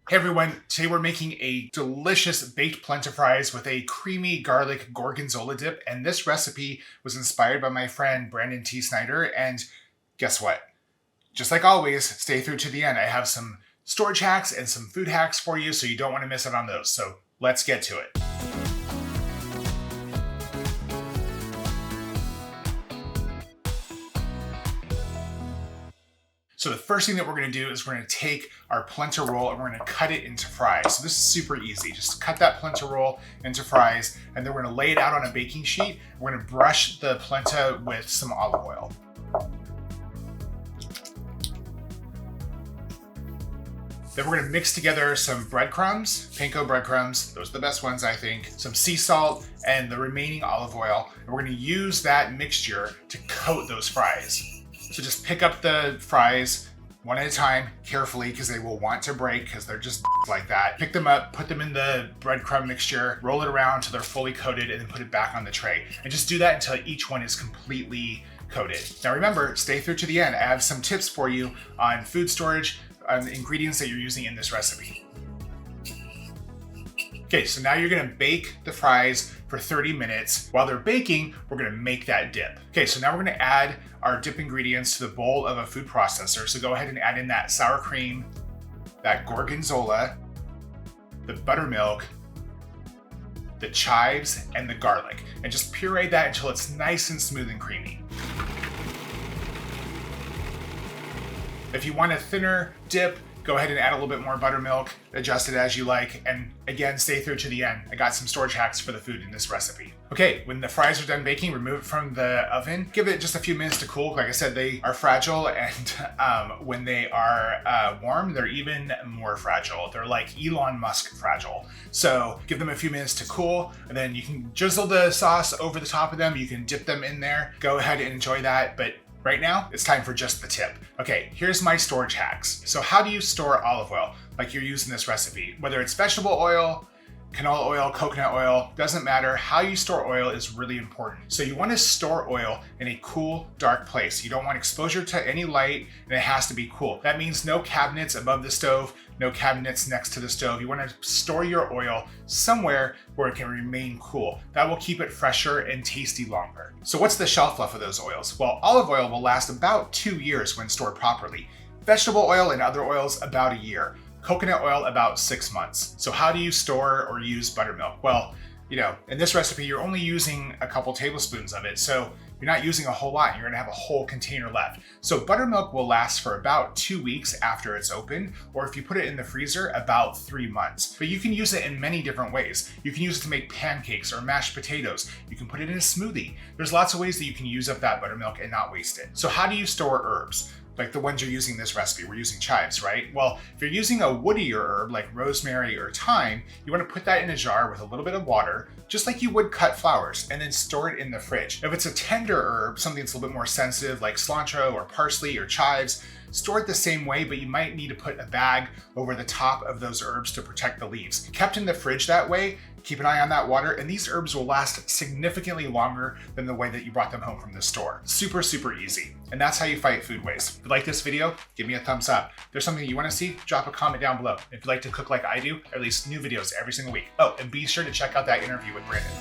Hey everyone, today we're making a delicious baked polenta fries with a creamy garlic gorgonzola dip, and this recipe was inspired by my friend Brandon T. Snider, and guess what? Just like always, stay through to the end. I have some storage hacks and some food hacks for you, so you don't want to miss out on those. So let's get to it. So the first thing that we're gonna do is we're gonna take our polenta roll and we're gonna cut it into fries. So this is super easy. Just cut that polenta roll into fries, and then we're gonna lay it out on a baking sheet. We're gonna brush the polenta with some olive oil. Then we're gonna mix together some breadcrumbs, panko breadcrumbs. Those are the best ones, I think. Some sea salt and the remaining olive oil. And we're gonna use that mixture to coat those fries. So just pick up the fries one at a time, carefully, because they will want to break because they're just like that. Pick them up, put them in the breadcrumb mixture, roll it around until they're fully coated, and then put it back on the tray. And just do that until each one is completely coated. Now remember, stay through to the end. I have some tips for you on food storage, on the ingredients that you're using in this recipe. Okay, so now you're gonna bake the fries for 30 minutes. While they're baking, we're gonna make that dip. Okay, so now we're gonna add our dip ingredients to the bowl of a food processor. So go ahead and add in that sour cream, that gorgonzola, the buttermilk, the chives, and the garlic. And just puree that until it's nice and smooth and creamy. If you want a thinner dip, go ahead and add a little bit more buttermilk, adjust it as you like, and again, stay through to the end. I got some storage hacks for the food in this recipe. Okay, when the fries are done baking, remove it from the oven. Give it just a few minutes to cool. Like I said, they are fragile, and when they are warm, they're even more fragile. They're like Elon Musk fragile. So give them a few minutes to cool, and then you can drizzle the sauce over the top of them. You can dip them in there. Go ahead and enjoy that, but right now, it's time for just the tip. Okay, here's my storage hacks. So how do you store olive oil like you're using this recipe? Whether it's vegetable oil, canola oil, coconut oil, doesn't matter. How you store oil is really important. So you want to store oil in a cool, dark place. You don't want exposure to any light, and it has to be cool. That means no cabinets above the stove, no cabinets next to the stove. You want to store your oil somewhere where it can remain cool. That will keep it fresher and tasty longer. So what's the shelf life of those oils? Well, olive oil will last about 2 years when stored properly. Vegetable oil and other oils, about a year. Coconut oil, about 6 months. So how do you store or use buttermilk? Well, in this recipe, you're only using a couple tablespoons of it. So you're not using a whole lot. You're gonna have a whole container left. So buttermilk will last for about 2 weeks after it's open, or if you put it in the freezer, about 3 months. But you can use it in many different ways. You can use it to make pancakes or mashed potatoes. You can put it in a smoothie. There's lots of ways that you can use up that buttermilk and not waste it. So how do you store herbs? Like the ones you're using in this recipe, we're using chives, right? Well, if you're using a woodier herb like rosemary or thyme, you want to put that in a jar with a little bit of water, just like you would cut flowers, and then store it in the fridge. If it's a tender herb, something that's a little bit more sensitive like cilantro or parsley or chives, store it the same way, but you might need to put a bag over the top of those herbs to protect the leaves. Kept in the fridge that way, keep an eye on that water, and these herbs will last significantly longer than the way that you brought them home from the store. Super, super easy. And that's how you fight food waste. If you like this video, give me a thumbs up. If there's something you want to see, drop a comment down below. If you like to cook like I do, I release new videos every single week. Oh, and be sure to check out that interview with Brandon.